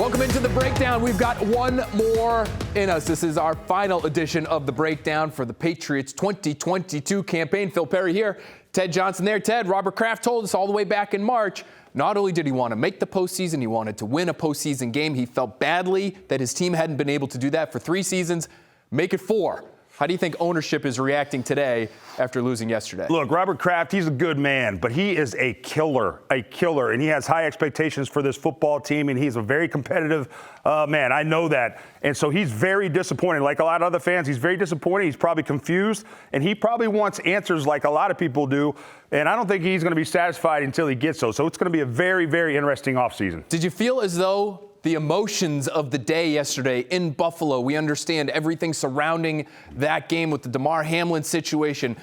Welcome into the Breakdown. We've got one more in us. This is our final edition of the Breakdown for the Patriots 2022 campaign. Phil Perry here, Ted Johnson there. Ted, Robert Kraft told us all the way back in March, not only did he want to make the postseason, he wanted to win a postseason game. He felt badly that his team hadn't been able to do that for 3 seasons. Make it 4. How do you think ownership is reacting today after losing yesterday? Look, Robert Kraft, he's a good man, but he is a killer, and he has high expectations for this football team, and he's a very competitive man. I know that. And so he's very disappointed. Like a lot of other fans, he's very disappointed. He's probably confused, and he probably wants answers like a lot of people do, and I don't think he's going to be satisfied until he gets those. So it's going to be a very, very interesting offseason. Did you feel as though the emotions of the day yesterday in Buffalo, we understand everything surrounding that game with the Damar Hamlin situation,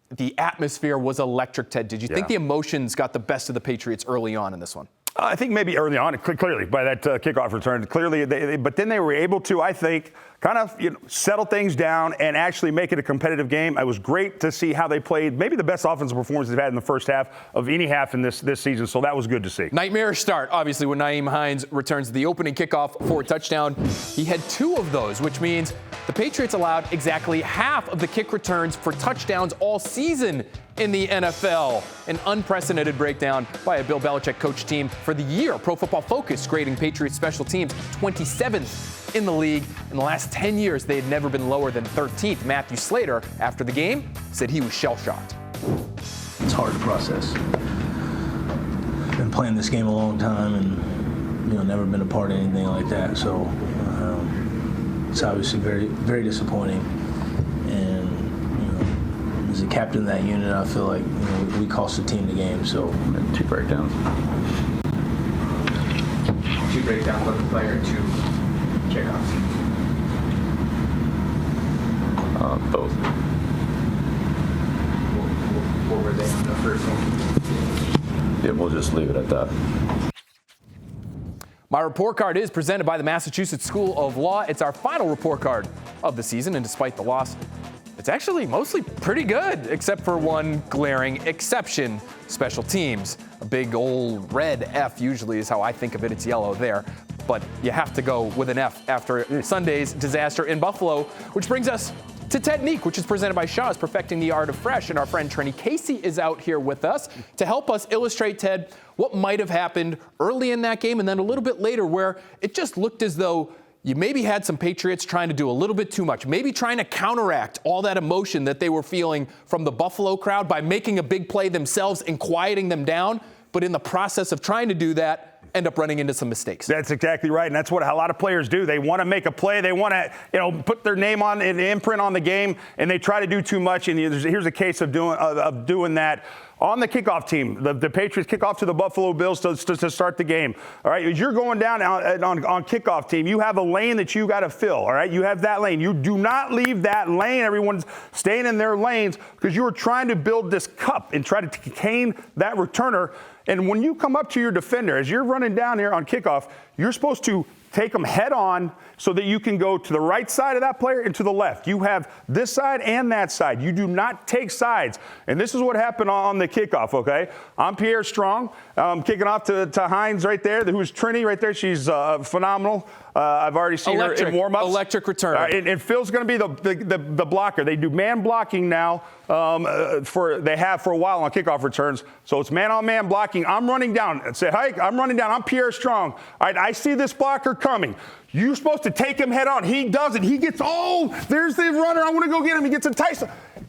the atmosphere was electric, Ted. Did you think the emotions got the best of the Patriots early on in this one? I think maybe early on, clearly, by that kickoff return, clearly, but then they were able to, I think, kind of settle things down and actually make it a competitive game. It was great to see how they played. Maybe the best offensive performance they've had in the first half of any half in this season, so that was good to see. Nightmarish start, obviously, when Nyheim Hines returns the opening kickoff for a touchdown. He had 2 of those, which means the Patriots allowed exactly half of the kick returns for touchdowns all season in the NFL. An unprecedented breakdown by a Bill Belichick coach team for the year. Pro Football Focus grading Patriots special teams 27th in the league. In the last 10 years, they had never been lower than 13th. Matthew Slater, after the game, said he was shell-shocked. It's hard to process. Been playing this game a long time and, never been a part of anything like that. So it's obviously very, very disappointing. And, as a captain of that unit, I feel like we cost the team the game. So 2 breakdowns. 2 breakdowns with the player, 2 kickoffs. Both. What were they on the first one? Yeah, we'll just leave it at that. My report card is presented by the Massachusetts School of Law. It's our final report card of the season, and despite the loss, it's actually mostly pretty good, except for one glaring exception: special teams. A big old red F usually is how I think of it. It's yellow there. But you have to go with an F after Sunday's disaster in Buffalo, which brings us to Ted Neek, which is presented by Shaw's Perfecting the Art of Fresh. And our friend Trenny Casey is out here with us to help us illustrate, Ted, what might have happened early in that game and then a little bit later where it just looked as though you maybe had some Patriots trying to do a little bit too much, maybe trying to counteract all that emotion that they were feeling from the Buffalo crowd by making a big play themselves and quieting them down. But in the process of trying to do that, end up running into some mistakes. That's exactly right, and that's what a lot of players do. They want to make a play. They want to, put their name on an imprint on the game, and they try to do too much. And here's a case of doing that. On the kickoff team, the Patriots kick off to the Buffalo Bills to start the game. All right, as you're going down on kickoff team, you have a lane that you got to fill. All right, you have that lane. You do not leave that lane. Everyone's staying in their lanes because you are trying to build this cup and try to contain that returner. And when you come up to your defender, as you're running down here on kickoff, you're supposed to take them head on so that you can go to the right side of that player and to the left. You have this side and that side. You do not take sides. And this is what happened on the kickoff, okay? I'm Pierre Strong. Kicking off to Hines right there, who's Trini right there. She's phenomenal. I've already seen her in warm-ups. Electric return. And Phil's going to be the blocker. They do man blocking now. They have for a while on kickoff returns. So it's man-on-man blocking. I'm running down. Say, hi, I'm running down. I'm Pierre Strong. All right, I see this blocker coming. You're supposed to take him head on. He doesn't. He gets, there's the runner. I want to go get him. He gets enticed.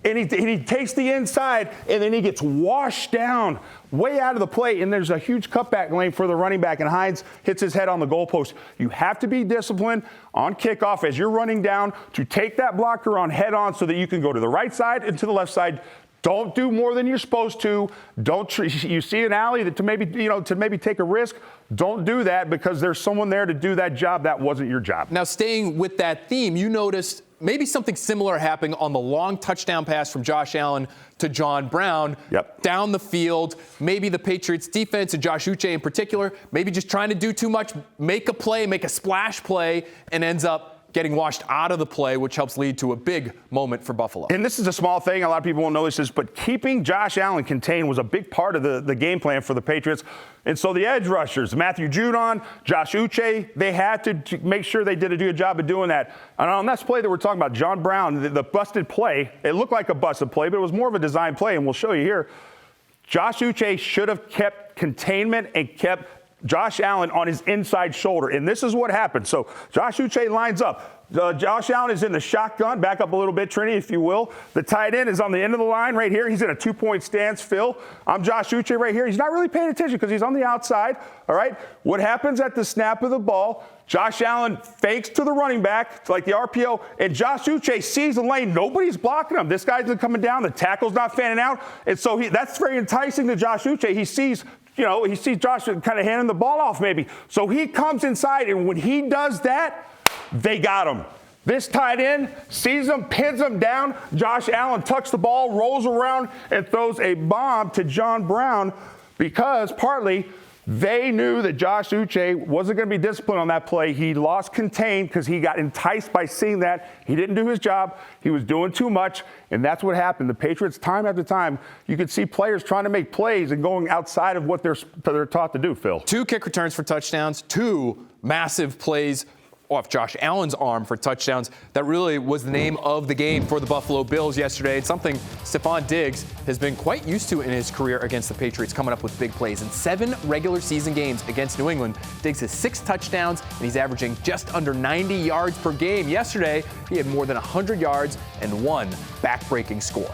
And he takes the inside, and then he gets washed down way out of the play, and there's a huge cutback lane for the running back, and Hines hits his head on the goalpost. You have to be disciplined on kickoff as you're running down to take that blocker on head on so that you can go to the right side and to the left side. Don't do more than you're supposed to. You see an alley to maybe take a risk. Don't do that because there's someone there to do that job. That wasn't your job. Now, staying with that theme, you noticed maybe something similar happening on the long touchdown pass from Josh Allen to John Brown. Yep. Down the field. Maybe the Patriots defense and Josh Uche in particular, maybe just trying to do too much, make a play, make a splash play, and ends up getting washed out of the play, which helps lead to a big moment for Buffalo. And this is a small thing. A lot of people won't notice this, but keeping Josh Allen contained was a big part of the game plan for the Patriots. And so the edge rushers, Matthew Judon, Josh Uche, they had to make sure they did a good job of doing that. And on that play that we're talking about, John Brown, the busted play, it looked like a busted play, but it was more of a design play, and we'll show you here. Josh Uche should have kept containment and kept Josh Allen on his inside shoulder. And this is what happened. So Josh Uche lines up. Josh Allen is in the shotgun. Back up a little bit, Trini, if you will. The tight end is on the end of the line right here. He's in a 2-point stance. Phil, I'm Josh Uche right here. He's not really paying attention because he's on the outside. All right. What happens at the snap of the ball? Josh Allen fakes to the running back, like the RPO, and Josh Uche sees the lane. Nobody's blocking him. This guy's coming down. The tackle's not fanning out. And so that's very enticing to Josh Uche. He sees Josh kind of handing the ball off maybe. So he comes inside, and when he does that, they got him. This tight end sees him, pins him down. Josh Allen tucks the ball, rolls around, and throws a bomb to John Brown because partly they knew that Josh Uche wasn't going to be disciplined on that play. He lost contained because he got enticed by seeing that. He didn't do his job. He was doing too much, and that's what happened. The Patriots, time after time, you could see players trying to make plays and going outside of what they're taught to do, Phil. 2 kick returns for touchdowns, 2 massive plays off Josh Allen's arm for touchdowns. That really was the name of the game for the Buffalo Bills yesterday. It's something Stefon Diggs has been quite used to in his career against the Patriots, coming up with big plays. In 7 regular season games against New England, Diggs has 6 touchdowns, and he's averaging just under 90 yards per game. Yesterday, he had more than 100 yards and 1 back-breaking score.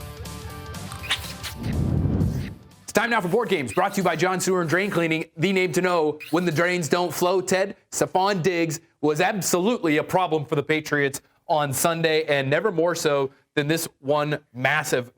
It's time now for Board Games, brought to you by John Sewer and Drain Cleaning, the name to know when the drains don't flow. Ted, Stefon Diggs was absolutely a problem for the Patriots on Sunday, and never more so than this one massive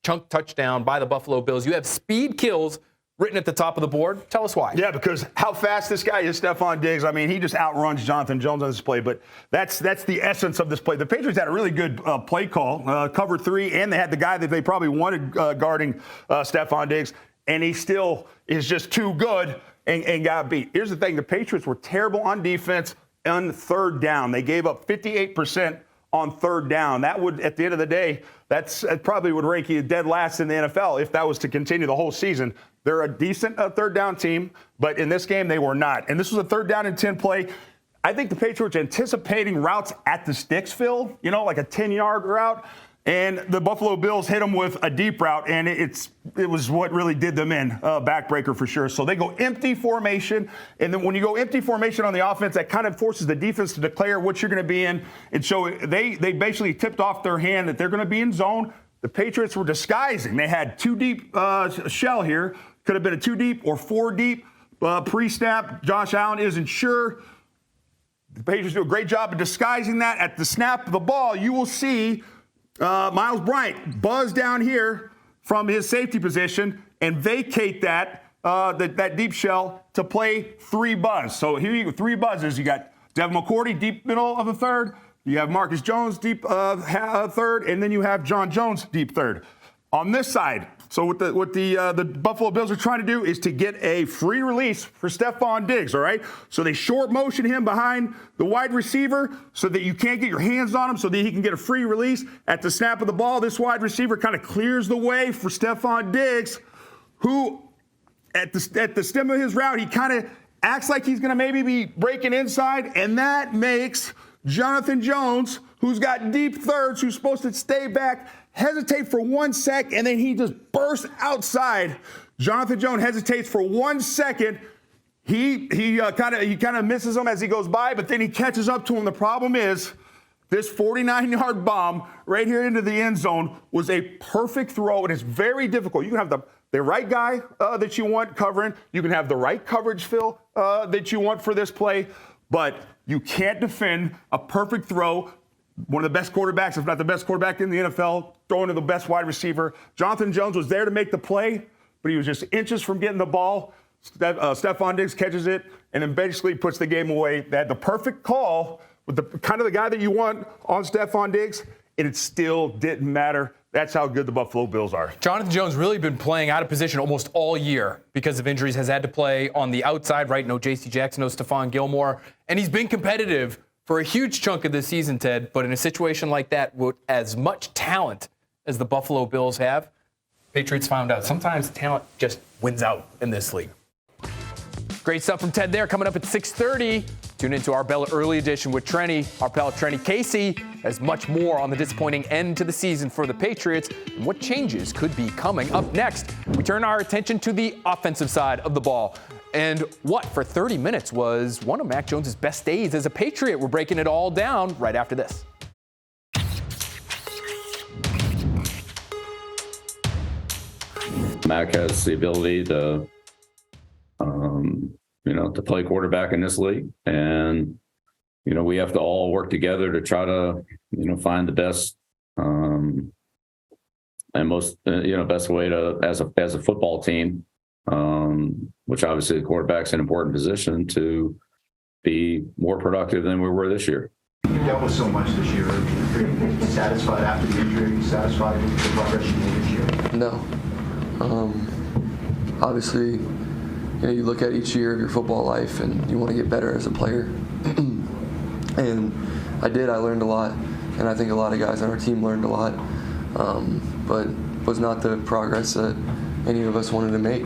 chunk touchdown by the Buffalo Bills. You have speed kills written at the top of the board. Tell us why. Yeah, because how fast this guy is, Stefon Diggs. I mean, he just outruns Jonathan Jones on this play, but that's the essence of this play. The Patriots had a really good play call, cover 3, and they had the guy that they probably wanted guarding Stefon Diggs, and he still is just too good and got beat. Here's the thing. The Patriots were terrible on defense on third down. They gave up 58% on third down. That would, at the end of the day, that probably would rank you dead last in the NFL if that was to continue the whole season. They're a decent third down team, but in this game they were not. And this was a 3rd down and 10 play. I think the Patriots anticipating routes at the sticks, Phil, like a 10-yard route. And the Buffalo Bills hit them with a deep route, and it was what really did them in, backbreaker for sure. So they go empty formation, and then when you go empty formation on the offense, that kind of forces the defense to declare what you're going to be in. And so they basically tipped off their hand that they're going to be in zone. The Patriots were disguising. They had 2 deep shell here. Could have been a 2 deep or 4 deep pre-snap. Josh Allen isn't sure. The Patriots do a great job of disguising that. At the snap of the ball, you will see Miles Bryant buzz down here from his safety position and vacate that deep shell to play 3 buzz. So here you go, 3 buzzes. You got Devin McCourty deep middle of the 3rd. You have Marcus Jones deep 3rd, and then you have John Jones deep 3rd. On this side, so what the Buffalo Bills are trying to do is to get a free release for Stefon Diggs, all right? So they short motion him behind the wide receiver so that you can't get your hands on him so that he can get a free release. At the snap of the ball, this wide receiver kind of clears the way for Stefon Diggs, who at the stem of his route, he kind of acts like he's going to maybe be breaking inside, and that makes Jonathan Jones, who's got deep thirds, who's supposed to stay back, hesitate for 1 sec, and then he just bursts outside. Jonathan Jones hesitates for 1 second. He kind of misses him as he goes by, but then he catches up to him. The problem is this 49-yard bomb right here into the end zone was a perfect throw, and it's very difficult. You can have the right guy that you want covering. You can have the right coverage, Phil, that you want for this play, but you can't defend a perfect throw. One of the best quarterbacks, if not the best quarterback in the NFL, throwing to the best wide receiver. Jonathan Jones was there to make the play, but he was just inches from getting the ball. Stefon Diggs catches it and then basically puts the game away. They had the perfect call with the kind of the guy that you want on Stefon Diggs, and it still didn't matter. That's how good the Buffalo Bills are. Jonathan Jones really been playing out of position almost all year because of injuries, has had to play on the outside, right? No J.C. Jackson, no Stephon Gilmore, and he's been competitive for a huge chunk of this season, Ted, but in a situation like that, with as much talent as the Buffalo Bills have, Patriots found out sometimes talent just wins out in this league. Great stuff from Ted there. Coming up at 6:30, tune into our Bella Early Edition with Trenny. Our pal Trenny Casey has much more on the disappointing end to the season for the Patriots and what changes could be coming. Up next, we turn our attention to the offensive side of the ball. And what, for 30 minutes, was one of Mac Jones' best days as a Patriot. We're breaking it all down right after this. Mac has the ability to, to play quarterback in this league. And, we have to all work together to try to, find the best and most, best way to, as a football team, which obviously the quarterback's an important position to be more productive than we were this year. You dealt with so much this year. Are you satisfied after the injury? Are you satisfied with the progress you made this year? No. Obviously, you look at each year of your football life and you want to get better as a player. And I did. I learned a lot. And I think a lot of guys on our team learned a lot. But was not the progress that any of us wanted to make.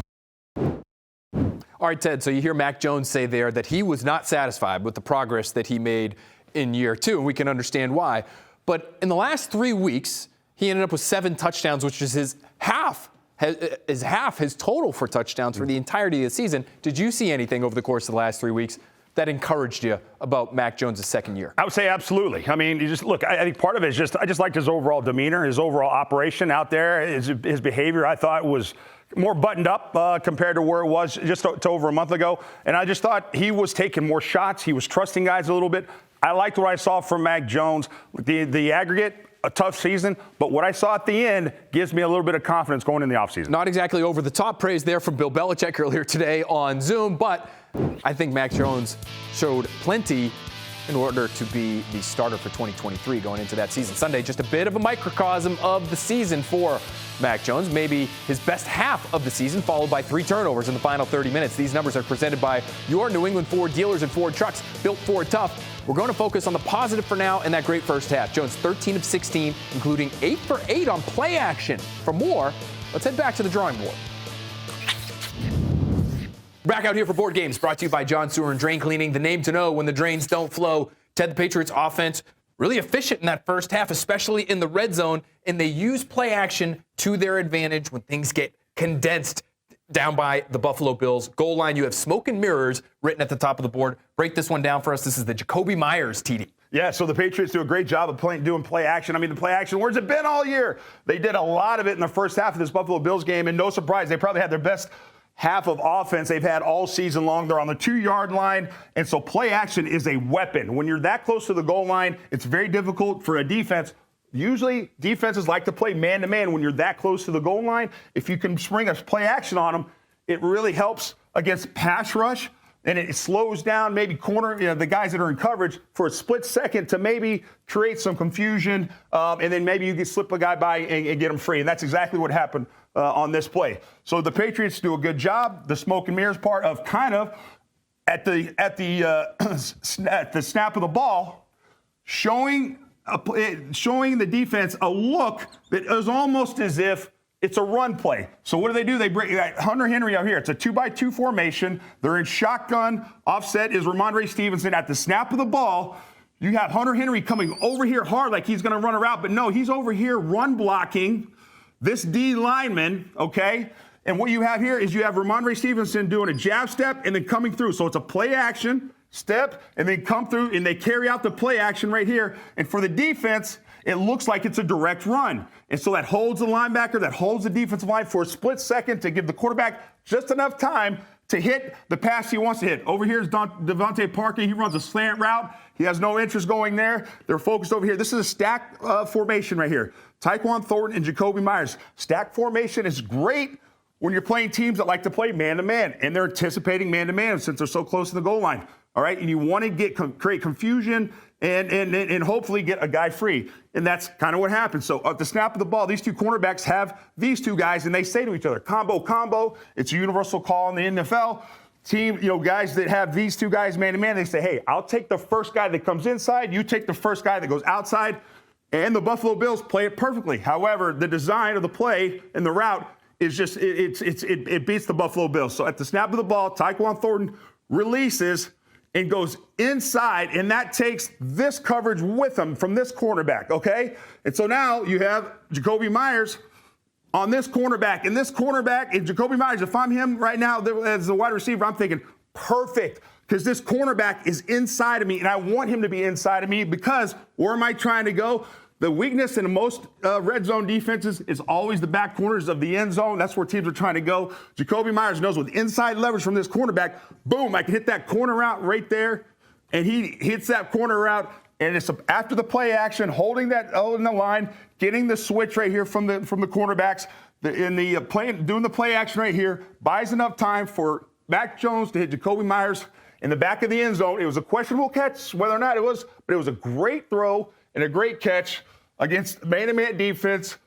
All right, Ted, so you hear Mac Jones say there that he was not satisfied with the progress that he made in year two, and we can understand why. But in the last 3 weeks, he ended up with 7 touchdowns, which is half his total for touchdowns for the entirety of the season. Did you see anything over the course of the last 3 weeks that encouraged you about Mac Jones' second year? I would say absolutely. I mean, you just look, I think part of it is I just liked his overall demeanor, his overall operation out there, his behavior I thought was more buttoned up compared to where it was just to over a month ago. And I just thought he was taking more shots. He was trusting guys a little bit. I liked what I saw from Mac Jones. The aggregate, a tough season, but what I saw at the end gives me a little bit of confidence going in the offseason. Not exactly over the top praise there from Bill Belichick earlier today on Zoom, but I think Mac Jones showed plenty in order to be the starter for 2023 going into that season. Sunday, just a bit of a microcosm of the season for Mac Jones, maybe his best half of the season, followed by 3 turnovers in the final 30 minutes. These numbers are presented by your New England Ford dealers and Ford trucks, built Ford tough. We're going to focus on the positive for now in that great first half. Jones 13 of 16, including 8 for 8 on play action. For more, let's head back to the drawing board. Back out here for Board Games, brought to you by John Sewer and Drain Cleaning, the name to know when the drains don't flow. Ted, the Patriots offense, really efficient in that first half, especially in the red zone, and they use play action to their advantage when things get condensed down by the Buffalo Bills. Goal line, you have smoke and mirrors written at the top of the board. Break this one down for us. This is the Jacoby Myers TD. Yeah, so the Patriots do a great job of doing play action. I mean, the play action, where's it been all year? They did a lot of it in the first half of this Buffalo Bills game, and no surprise, they probably had their best half of offense they've had all season long. They're on the 2-yard line, and so play action is a weapon. When you're that close to the goal line, it's very difficult for a defense. Usually, defenses like to play man-to-man when you're that close to the goal line. If you can spring a play action on them, it really helps against pass rush, and it slows down maybe corner the guys that are in coverage for a split second to maybe create some confusion, and then maybe you can slip a guy by and get him free. And that's exactly what happened on this play. So the Patriots do a good job. The smoke and mirrors part of kind of at the snap of the ball, showing the defense a look that is almost as if it's a run play. So what do? They bring Hunter Henry out here. It's a 2-by-2 formation. They're in shotgun. Offset is Ramondre Stevenson. At the snap of the ball, you have Hunter Henry coming over here hard like he's going to run a route, but no, he's over here run blocking this D lineman, okay? And what you have here is you have Ramondre Stevenson doing a jab step and then coming through. So it's a play action step and then come through, and they carry out the play action right here. And for the defense, it looks like it's a direct run. And so that holds the linebacker, that holds the defensive line for a split second to give the quarterback just enough time to hit the pass he wants to hit. Over here is Devontae Parker. He runs a slant route. He has no interest going there. They're focused over here. This is a stack formation right here. Tyquan Thornton and Jacoby Myers. Stack formation is great when you're playing teams that like to play man-to-man, and they're anticipating man-to-man since they're so close to the goal line. All right, and you want to create confusion and hopefully get a guy free. And that's kind of what happens. So at the snap of the ball, these two cornerbacks have these two guys, and they say to each other, combo. It's a universal call in the NFL. team, guys that have these two guys man-to-man, they say, hey, I'll take the first guy that comes inside. You take the first guy that goes outside. And the Buffalo Bills play it perfectly. However, the design of the play and the route is just, it beats the Buffalo Bills. So at the snap of the ball, Tyquan Thornton releases and goes inside, and that takes this coverage with him from this cornerback, okay? And so now you have Jakobi Meyers on this cornerback. And this cornerback, and Jakobi Meyers, if I'm him right now as the wide receiver, I'm thinking, perfect. Because this cornerback is inside of me, and I want him to be inside of me because where am I trying to go? The weakness in most red zone defenses is always the back corners of the end zone. That's where teams are trying to go. Jakobi Meyers knows with inside leverage from this cornerback, boom, I can hit that corner route right there, and he hits that corner route, and it's after the play action, holding the line, getting the switch right here from the cornerbacks, doing the play action right here, buys enough time for Mac Jones to hit Jakobi Meyers in the back of the end zone. It was a questionable catch, whether or not it was, but it was a great throw and a great catch against man-to-man defense.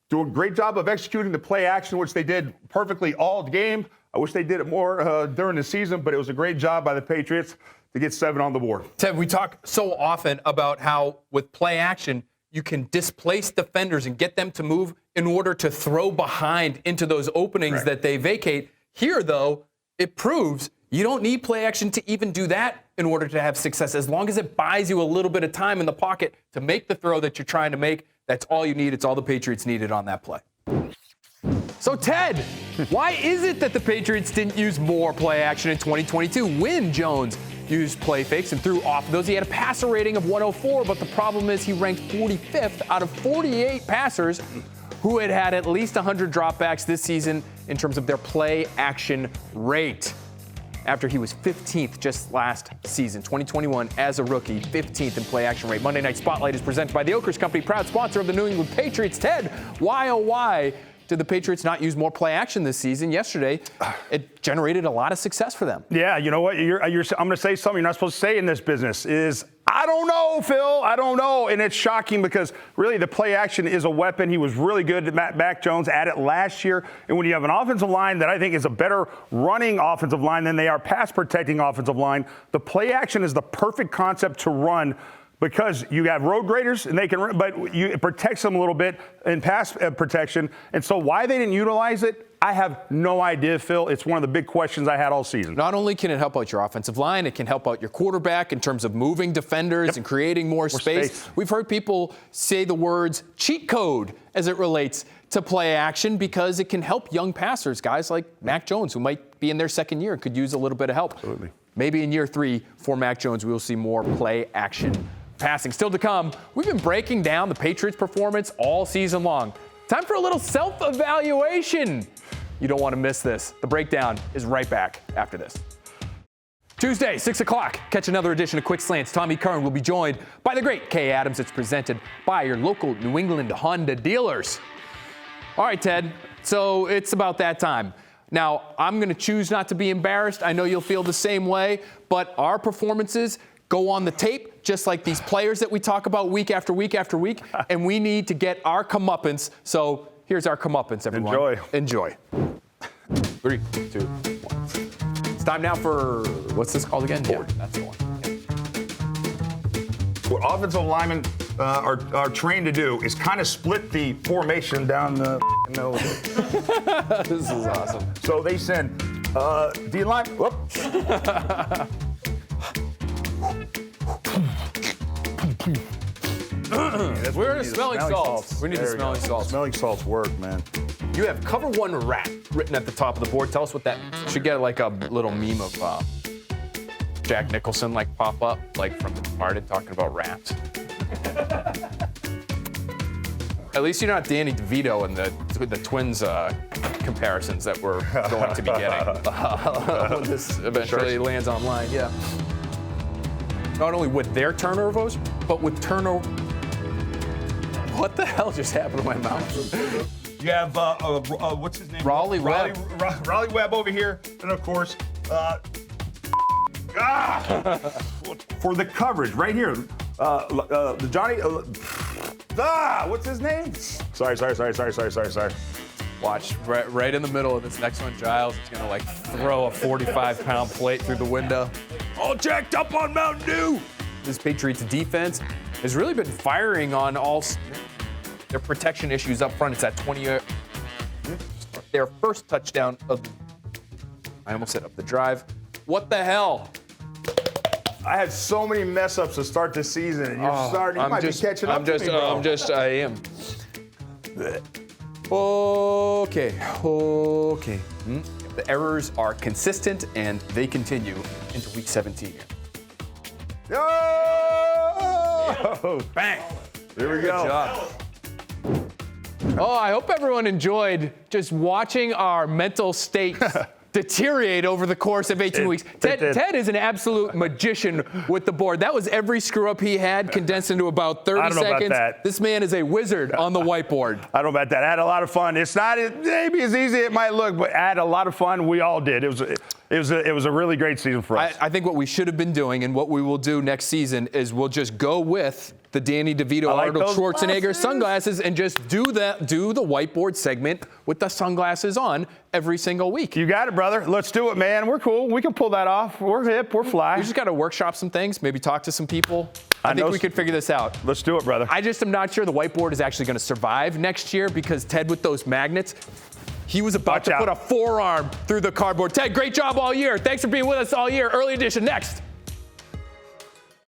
Doing a great job of executing the play action, which they did perfectly all game. I wish they did it more during the season, but it was a great job by the Patriots to get 7 on the board. Ted, we talk so often about how with play action, you can displace defenders and get them to move in order to throw behind into those openings that they vacate. Here, though, it proves you don't need play action to even do that in order to have success. As long as it buys you a little bit of time in the pocket to make the throw that you're trying to make, that's all you need. It's all the Patriots needed on that play. So, Ted, why is it that the Patriots didn't use more play action in 2022 when Jones used play fakes and threw off those? He had a passer rating of 104, but the problem is he ranked 45th out of 48 passers who had at least 100 dropbacks this season in terms of their play action rate. After he was 15th just last season, 2021, as a rookie, 15th in play action rate. Monday Night Spotlight is presented by the Oakers Company, proud sponsor of the New England Patriots. Ted, why, oh why, did the Patriots not use more play action this season? Yesterday, it generated a lot of success for them. Yeah, you know what? I'm going to say something you're not supposed to say in this business is, I don't know, Phil. I don't know. And it's shocking because really the play action is a weapon. He was really good at Mac Jones at it last year. And when you have an offensive line that I think is a better running offensive line than they are pass protecting offensive line, the play action is the perfect concept to run because you have road graders and they can run, but it protects them a little bit in pass protection. And so why they didn't utilize it, I have no idea, Phil. It's one of the big questions I had all season. Not only can it help out your offensive line, it can help out your quarterback in terms of moving defenders and creating more space. We've heard people say the words cheat code as it relates to play action because it can help young passers, guys like Mac Jones, who might be in their second year and could use a little bit of help. Absolutely. Maybe in year 3 for Mac Jones, we'll see more play action passing. Still to come, we've been breaking down the Patriots' performance all season long. Time for a little self-evaluation. You don't want to miss this. The breakdown is right back after this. Tuesday, 6 o'clock. Catch another edition of Quick Slants. Tommy Curran will be joined by the great Kay Adams. It's presented by your local New England Honda dealers. All right, Ted. So it's about that time. Now, I'm going to choose not to be embarrassed. I know you'll feel the same way, but our performances go on the tape, just like these players that we talk about week after week after week, and we need to get our comeuppance. So here's our comeuppance, everyone. Enjoy. 3, 2, 1. It's time now for, what's this called again? Board. Yeah, that's the one. What offensive linemen are trained to do is kind of split the formation down the middle. This is awesome. So they send D-line. We're in smelling salts. We need the smelling salts. Smelling salts work, man. You have cover 1 rat written at the top of the board. Tell us what that should get like a little meme of Jack Nicholson like pop up like from The Departed talking about rats. At least you're not Danny DeVito in the Twins comparisons that we're going to be getting when this eventually lands online. Yeah. Not only with their turnovers, but with turnover. What the hell just happened to my mouth? You have what's his name? Raleigh Webb. Raleigh Webb over here, and of course, for the coverage right here, the Johnny. What's his name? Sorry. Watch right in the middle of this next one, Giles is gonna like throw a 45-pound plate through the window. All jacked up on Mountain Dew. This Patriots defense has really been firing on all their protection issues up front. It's at 20. Their first touchdown of, I almost said up the drive. What the hell? I had so many mess ups to start the season, and you're starting. You might be catching up to me, bro. I am. Okay. The errors are consistent, and they continue into week 17. Oh, bang. There we go. Good job. Oh, I hope everyone enjoyed just watching our mental state deteriorate over the course of 18 weeks. Ted is an absolute magician with the board. That was every screw-up he had condensed into about 30 I don't know seconds. about that. This man is a wizard on the whiteboard. I don't know about that. I had a lot of fun. It's not maybe as easy as it might look, but I had a lot of fun. We all did. It was a really great season for us. I think what we should have been doing and what we will do next season is we'll just go with the Danny DeVito, Arnold Schwarzenegger sunglasses and just do the whiteboard segment with the sunglasses on every single week. You got it, brother. Let's do it, man. We're cool. We can pull that off. We're hip. We're fly. We just got to workshop some things, maybe talk to some people. I think we could figure this out. Let's do it, brother. I just am not sure the whiteboard is actually going to survive next year because Ted with those magnets, he was about to put a forearm through the cardboard. Ted, great job all year. Thanks for being with us all year. Early edition next.